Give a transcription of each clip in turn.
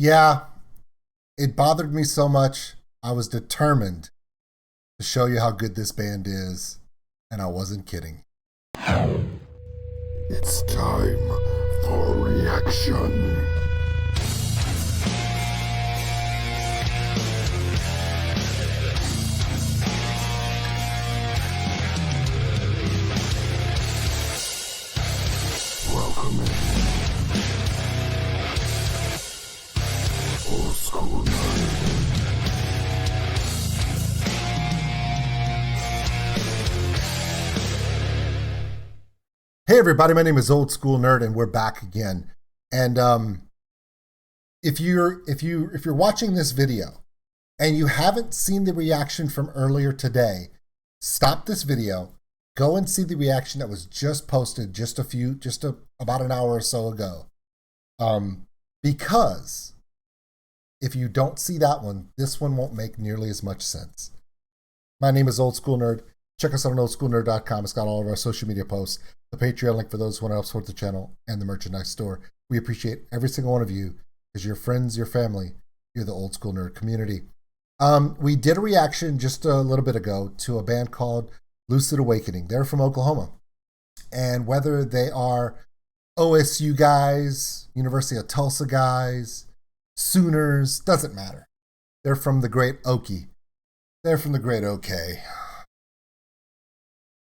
Yeah, it bothered me so much. I was determined to show you how good this band is, and I wasn't kidding. It's time for reaction. Welcome in. Old School Nerd. Hey everybody, my name is Old School Nerd, and we're back again. And if you're watching this video and you haven't seen the reaction from earlier today, stop this video, go and see the reaction that was just posted about an hour or so ago. Because if you don't see that one, this one won't make nearly as much sense. My name is Old School Nerd. Check us out on OldSkuleNerd.com. It's got all of our social media posts, the Patreon link for those who want to help support the channel, and the merchandise store. We appreciate every single one of you because your friends, your family, you're the Old School Nerd community. We did a reaction just a little bit ago to a band called Lucid Awakening. They're from Oklahoma. And whether they are OSU guys, University of Tulsa guys, Sooners, doesn't matter. They're from the great Okie. They're from the great OK.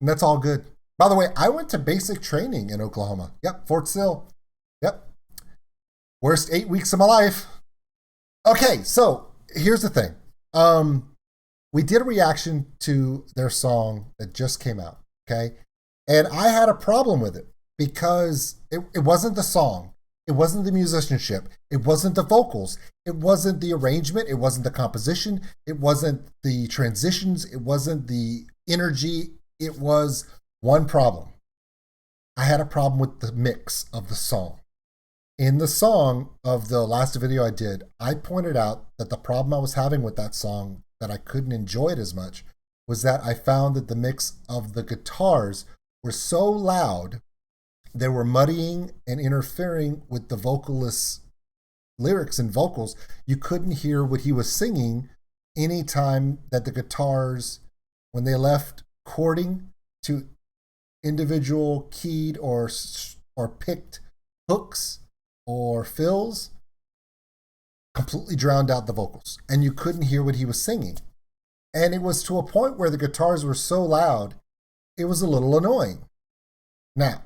And that's all good. By the way, I went to basic training in Oklahoma. Yep, Fort Sill. Yep. Worst 8 weeks of my life. Okay, so here's the thing. We did a reaction to their song that just came out, okay? And I had a problem with it because it wasn't the song. It wasn't the musicianship. It wasn't the vocals. It wasn't the arrangement. It wasn't the composition. It wasn't the transitions. It wasn't the energy. It was one problem. I had a problem with the mix of the song. In the song of the last video I did, I pointed out that the problem I was having with that song, that I couldn't enjoy it as much, was that I found that the mix of the guitars were so loud, they were muddying and interfering with the vocalist's lyrics and vocals. You couldn't hear what he was singing anytime that the guitars, when they left chording to individual keyed or picked hooks or fills, completely drowned out the vocals, and you couldn't hear what he was singing. And it was to a point where the guitars were so loud, it was a little annoying. Now,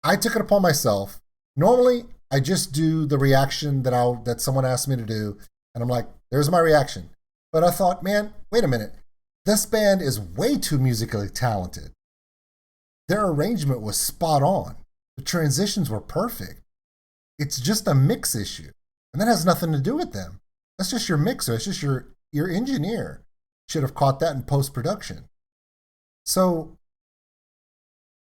I took it upon myself. Normally, I just do the reaction that someone asked me to do, and I'm like, there's my reaction. But I thought, man, wait a minute. This band is way too musically talented. Their arrangement was spot on. The transitions were perfect. It's just a mix issue. And that has nothing to do with them. That's just your mixer. It's just your engineer should have caught that in post-production. So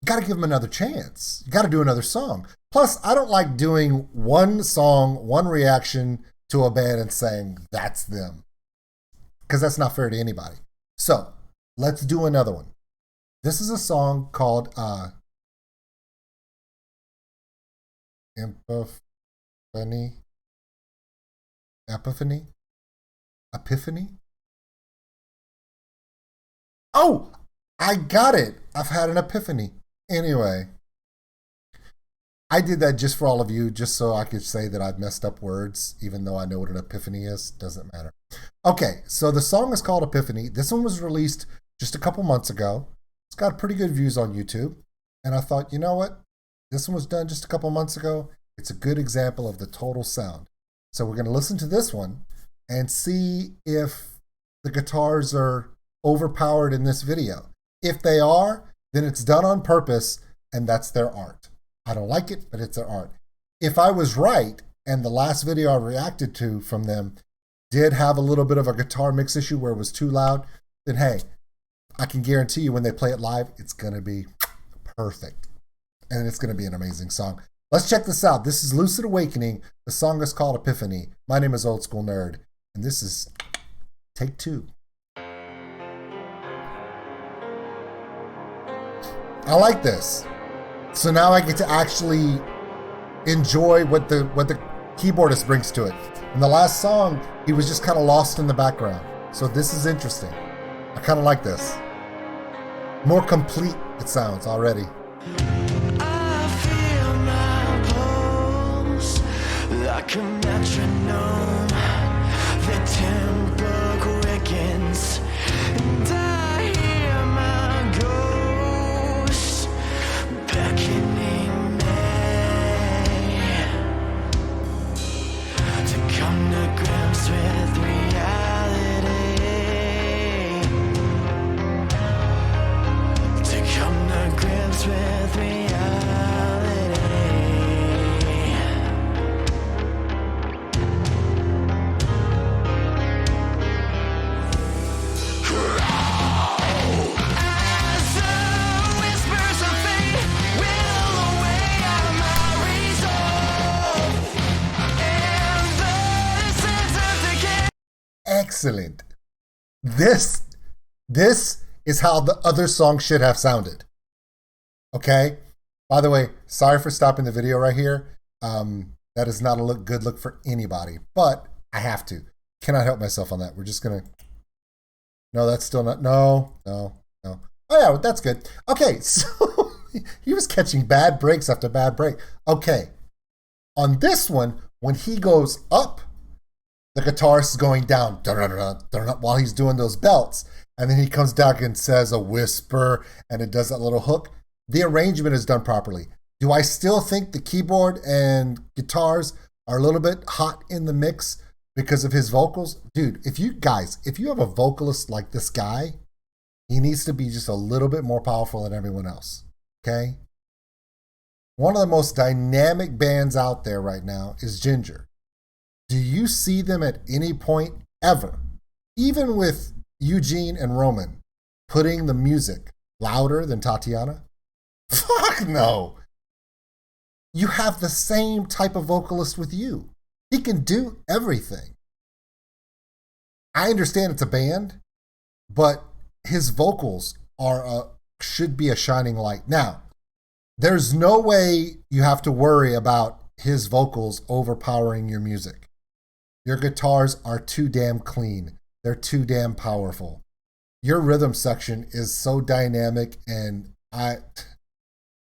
you got to give them another chance. You got to do another song. Plus, I don't like doing one song, one reaction to a band and saying, that's them. Because that's not fair to anybody. So let's do another one. This is a song called Epiphany. Epiphany? Oh, I got it. I've had an epiphany. Anyway, I did that just for all of you, just so I could say that I've messed up words, even though I know what an epiphany is. Doesn't matter. Okay, so the song is called Epiphany. This one was released just a couple months ago. It's got pretty good views on YouTube. And I thought, you know what? This one was done just a couple months ago. It's a good example of the total sound. So we're going to listen to this one and see if the guitars are overpowered in this video. If they are, then it's done on purpose, and that's their art. I don't like it, but it's their art. If I was right, and the last video I reacted to from them did have a little bit of a guitar mix issue where it was too loud, then hey, I can guarantee you when they play it live, it's going to be perfect. And it's going to be an amazing song. Let's check this out. This is Lucid Awakening. The song is called Epiphany. My name is Old School Nerd, and this is take 2. I like this. So now I get to actually enjoy what the keyboardist brings to it. In the last song, he was just kind of lost in the background. So this is interesting. I kind of like this. More complete it sounds already. I feel my pulse like a metronome. The tempo quickens, and I hear my ghost beckoning me to come to grips with reality. To come to grips with reality. As the whispers of fate will away my resolve, and the sense of decay. Excellent. This is how the other song should have sounded. Okay? By the way, sorry for stopping the video right here. That is not a good look for anybody, but I have to. Cannot help myself on that. We're just gonna. No, that's still not. No. Oh yeah, that's good. Okay, so he was catching bad breaks after bad break. Okay, on this one, when he goes up, the guitarist is going down while he's doing those belts, and then he comes down and says a whisper, and it does that little hook. The arrangement is done properly. Do I still think the keyboard and guitars are a little bit hot in the mix because of his vocals? Dude, if you have a vocalist like this guy, he needs to be just a little bit more powerful than everyone else, okay? One of the most dynamic bands out there right now is Ginger. Do you see them at any point ever, even with Eugene and Roman, putting the music louder than Tatiana? Fuck no. You have the same type of vocalist with you. He can do everything. I understand it's a band, but his vocals should be a shining light. Now, there's no way you have to worry about his vocals overpowering your music. Your guitars are too damn clean. They're too damn powerful. Your rhythm section is so dynamic, and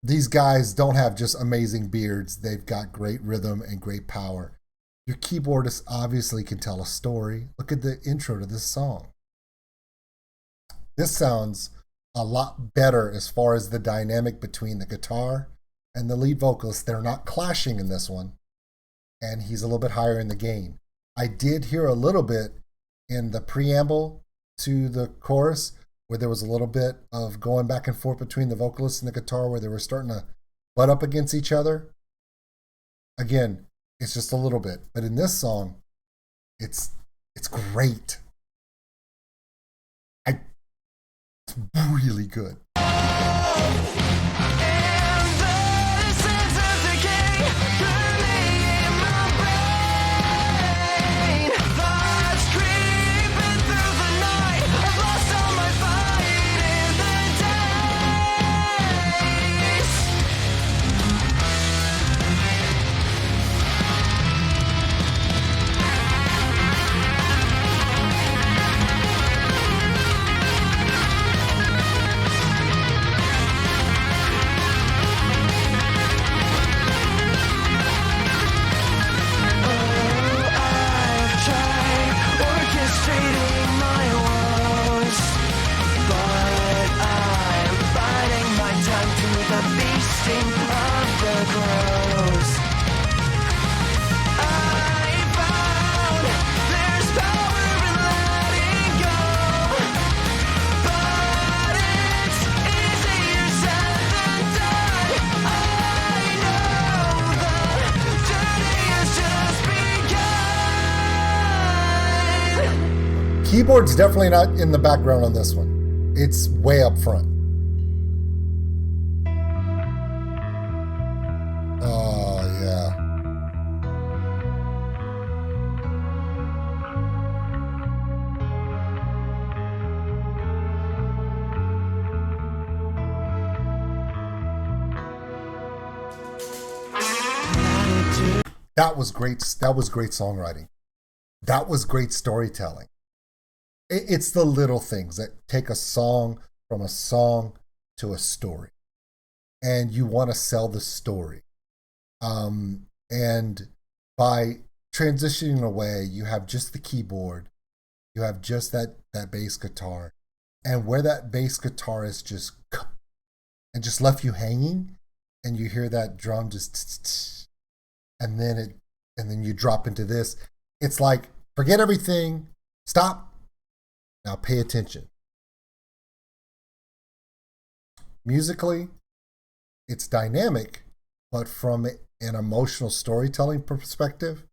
these guys don't have just amazing beards. They've got great rhythm and great power. Your keyboardist obviously can tell a story. Look at the intro to this song. This sounds a lot better as far as the dynamic between the guitar and the lead vocalist. They're not clashing in this one, and he's a little bit higher in the gain. I did hear a little bit in the preamble to the chorus where there was a little bit of going back and forth between the vocalist and the guitar where they were starting to butt up against each other. Again, it's just a little bit. But in this song, it's great. It's really good. Keyboard's definitely not in the background on this one. It's way up front. Oh, yeah. That was great. That was great songwriting. That was great storytelling. It's the little things that take a song from a song to a story, and you want to sell the story. And by transitioning away, you have just the keyboard, you have just that bass guitar, and where that bass guitar is just and just left you hanging, and you hear that drum just and then you drop into this. It's like, forget everything, stop, now pay attention. Musically, it's dynamic, but from an emotional storytelling perspective,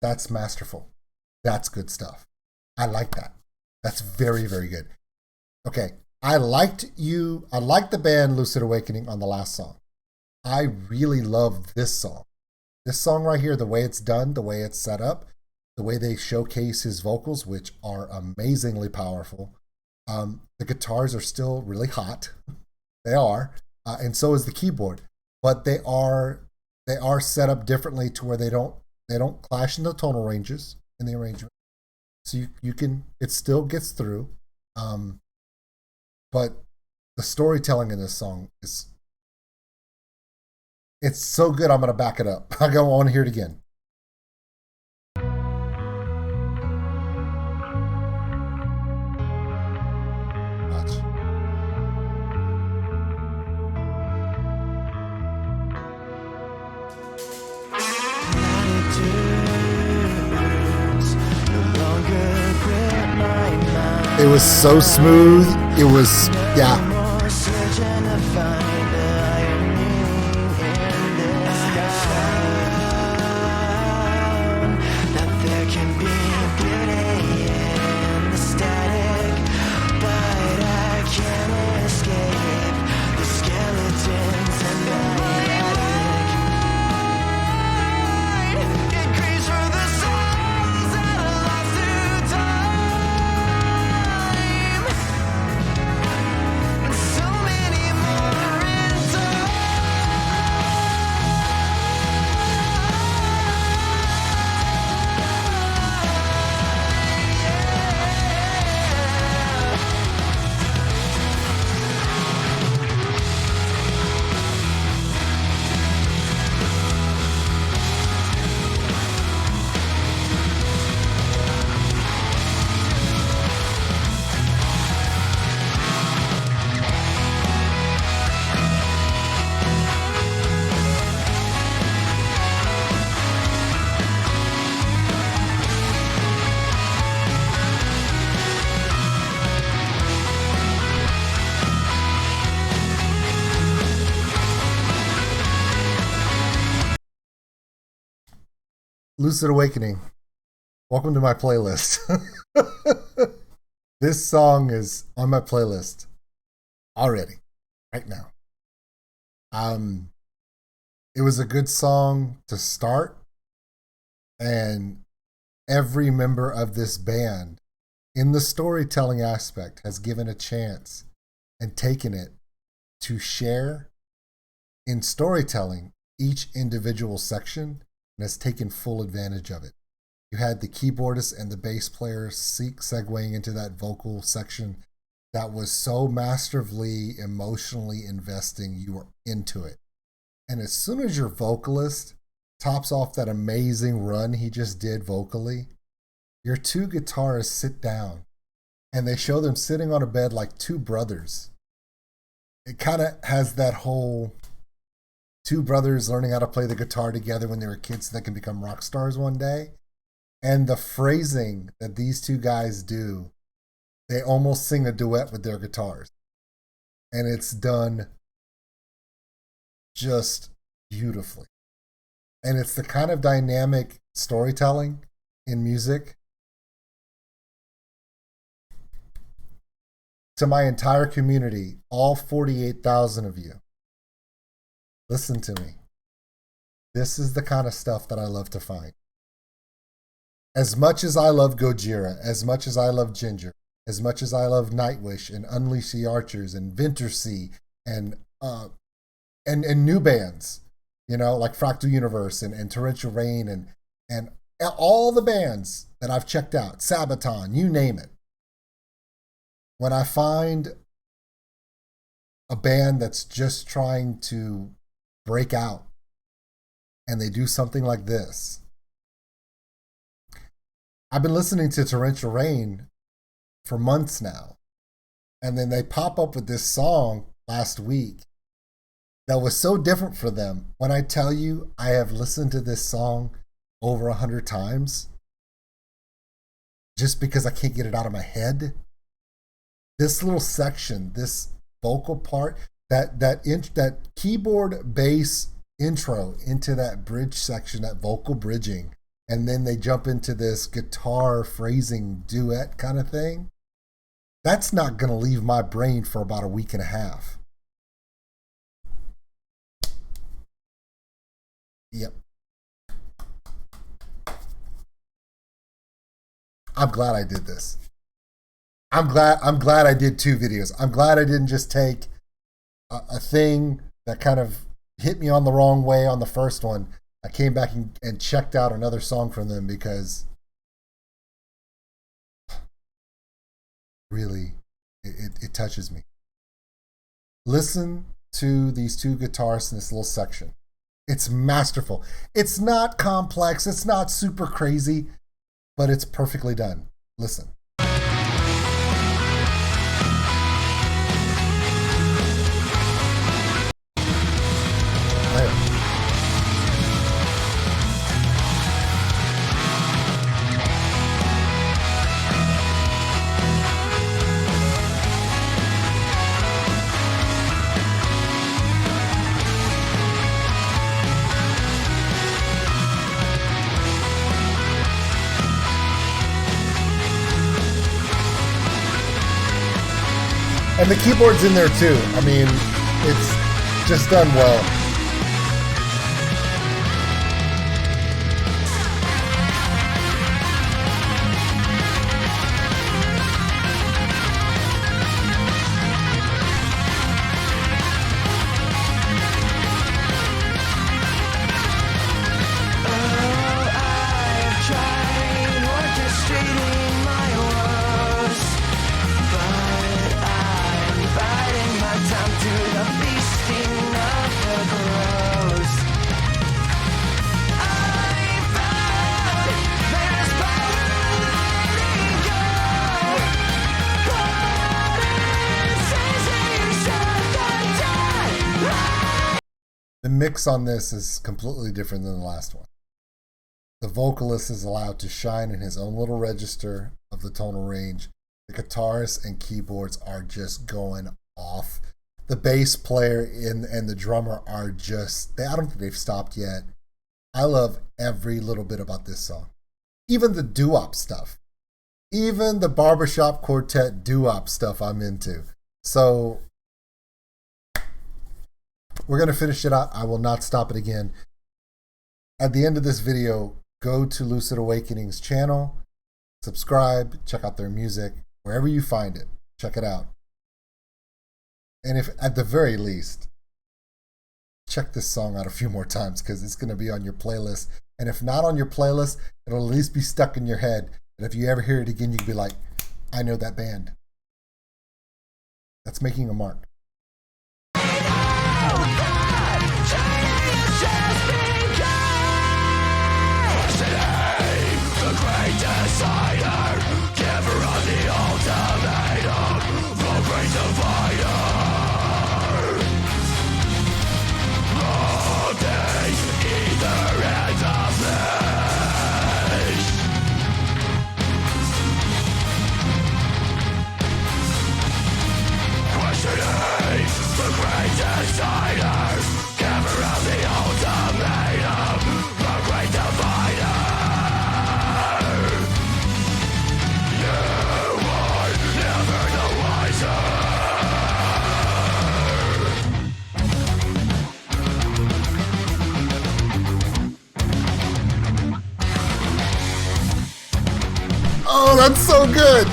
that's masterful. That's good stuff. I like that. That's very, very good. Okay, I liked the band Lucid Awakening on the last song. I really love this song. This song right here, the way it's done, the way it's set up, the way they showcase his vocals, which are amazingly powerful. The guitars are still really hot. They are, and so is the keyboard. But they are set up differently to where they don't clash in the tonal ranges in the arrangement. So you can, it still gets through. But the storytelling in this song it's so good. I'm gonna back it up. I want to hear it again. Watch. It was so smooth. It was, yeah. Lucid Awakening. Welcome to my playlist. This song is on my playlist already, right now. It was a good song to start, and every member of this band in the storytelling aspect has given a chance and taken it to share in storytelling each individual section and has taken full advantage of it. You had the keyboardist and the bass player segueing into that vocal section that was so masterfully emotionally investing. You were into it. And as soon as your vocalist tops off that amazing run he just did vocally, your two guitarists sit down and they show them sitting on a bed like two brothers. It kind of has that whole two brothers learning how to play the guitar together when they were kids so they can become rock stars one day. And the phrasing that these two guys do, they almost sing a duet with their guitars. And it's done just beautifully. And it's the kind of dynamic storytelling in music. To my entire community, all 48,000 of you, listen to me. This is the kind of stuff that I love to find. As much as I love Gojira, as much as I love Ginger, as much as I love Nightwish and Unleash the Archers and Wintersea and new bands, like Fractal Universe and Torrential Rain and all the bands that I've checked out, Sabaton, you name it. When I find a band that's just trying to break out and they do something like this. I've been listening to Torrential Rain for months now. And then they pop up with this song last week that was so different for them. When I tell you I have listened to this song over 100 times just because I can't get it out of my head. This little section, this vocal part, that keyboard bass intro into that bridge section, that vocal bridging, and then they jump into this guitar phrasing duet kind of thing. That's not going to leave my brain for about a week and a half. Yep. I'm glad I did this. I'm glad I did 2 videos. I'm glad I didn't just take a thing that kind of hit me on the wrong way on the first one. I came back and checked out another song from them because really it touches me. Listen to these 2 guitarists in this little section. It's masterful. It's not complex. It's not super crazy, but it's perfectly done. Listen. And the keyboard's in there too. I mean, it's just done well. I've tried orchestrating my woes, but I'm biding my time to the feasting of the crows. I found there's power in letting go, but it's easy to shut the door. The mix on this is completely different than the last one. The vocalist is allowed to shine in his own little register of the tonal range. The guitars and keyboards are just going off. The bass player and the drummer are just, I don't think they've stopped yet. I love every little bit about this song. Even the doo-wop stuff. Even the barbershop quartet doo-wop stuff I'm into. So we're going to finish it out. I will not stop it again. At the end of this video, go to Lucid Awakening's channel, subscribe, check out their music, wherever you find it, check it out. And if at the very least, check this song out a few more times because it's going to be on your playlist. And if not on your playlist, it'll at least be stuck in your head. And if you ever hear it again, you can be like, I know that band. That's making a mark. Oh, that's so good.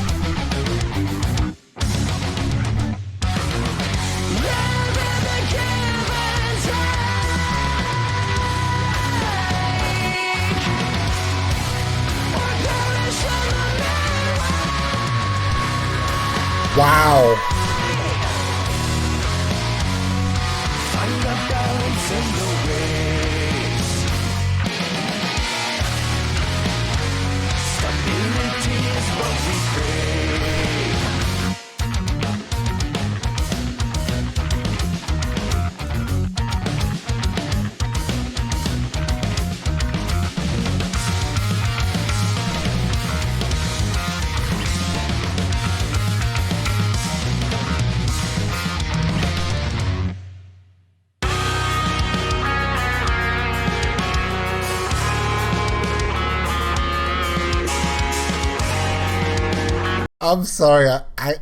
Wow. Find the balance in the waves. Stability is what we crave. I'm sorry. I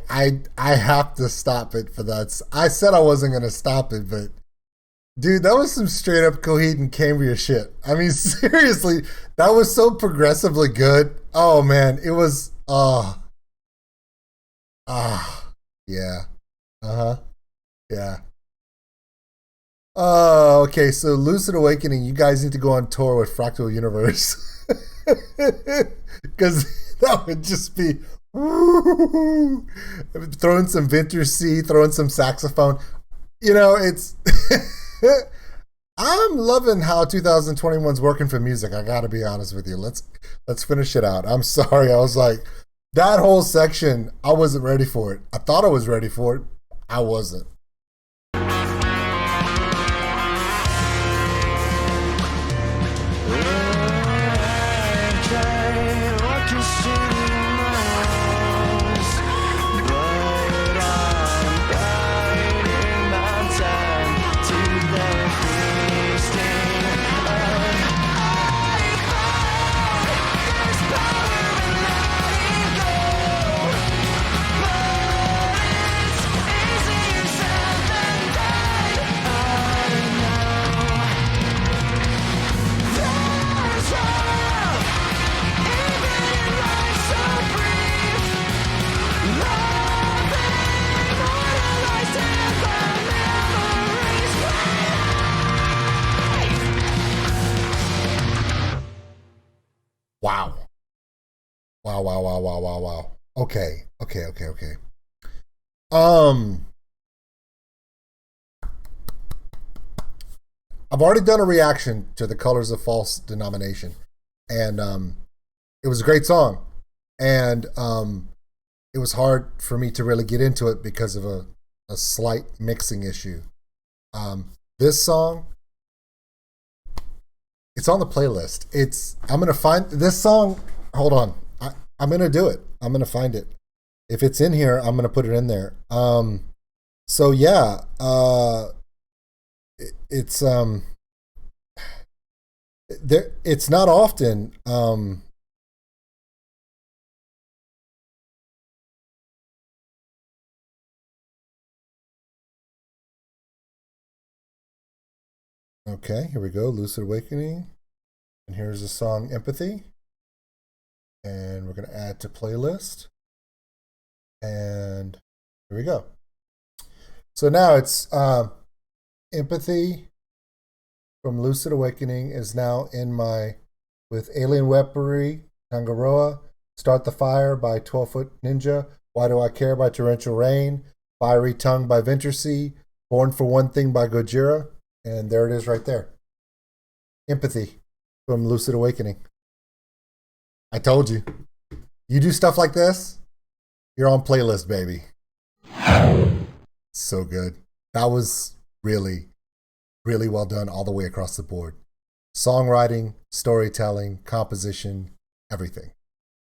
have to stop it for that. I said I wasn't gonna stop it, but dude, that was some straight up Coheed and Cambria shit. I mean, seriously, that was so progressively good. Oh man, it was. Yeah. Uh huh. Yeah. Oh, okay. So Lucid Awakening, you guys need to go on tour with Fractal Universe. Because that would just be throwing some Vinter C, throwing some saxophone. You know, it's I'm loving how 2021's working for music. I gotta be honest with you. Let's finish it out. I'm sorry. I was like, that whole section, I wasn't ready for it. I thought I was ready for it. I wasn't. Wow. Wow. Okay. I've already done a reaction to The Colors of False Denomination, and it was a great song, and it was hard for me to really get into it because of a slight mixing issue. This song, it's on the playlist. I'm gonna find this song. Hold on, I'm gonna do it. I'm gonna find it. If it's in here, I'm gonna put it in there. So yeah, it's there. It's not often. Okay, here we go. Lucid Awakening, and here's the song Empathy, and we're gonna add to playlist, and here we go. So now it's Empathy from Lucid Awakening is now in my, with Alien Weaponry, Tangaroa, Start the Fire by 12 Foot Ninja, Why Do I Care by Torrential Rain, Fiery Tongue by Ventersea, Born for One Thing by Gojira, and there it is right there. Empathy from Lucid Awakening. I told you. You do stuff like this, you're on playlist, baby. So good. That was really, really well done all the way across the board. Songwriting, storytelling, composition, everything.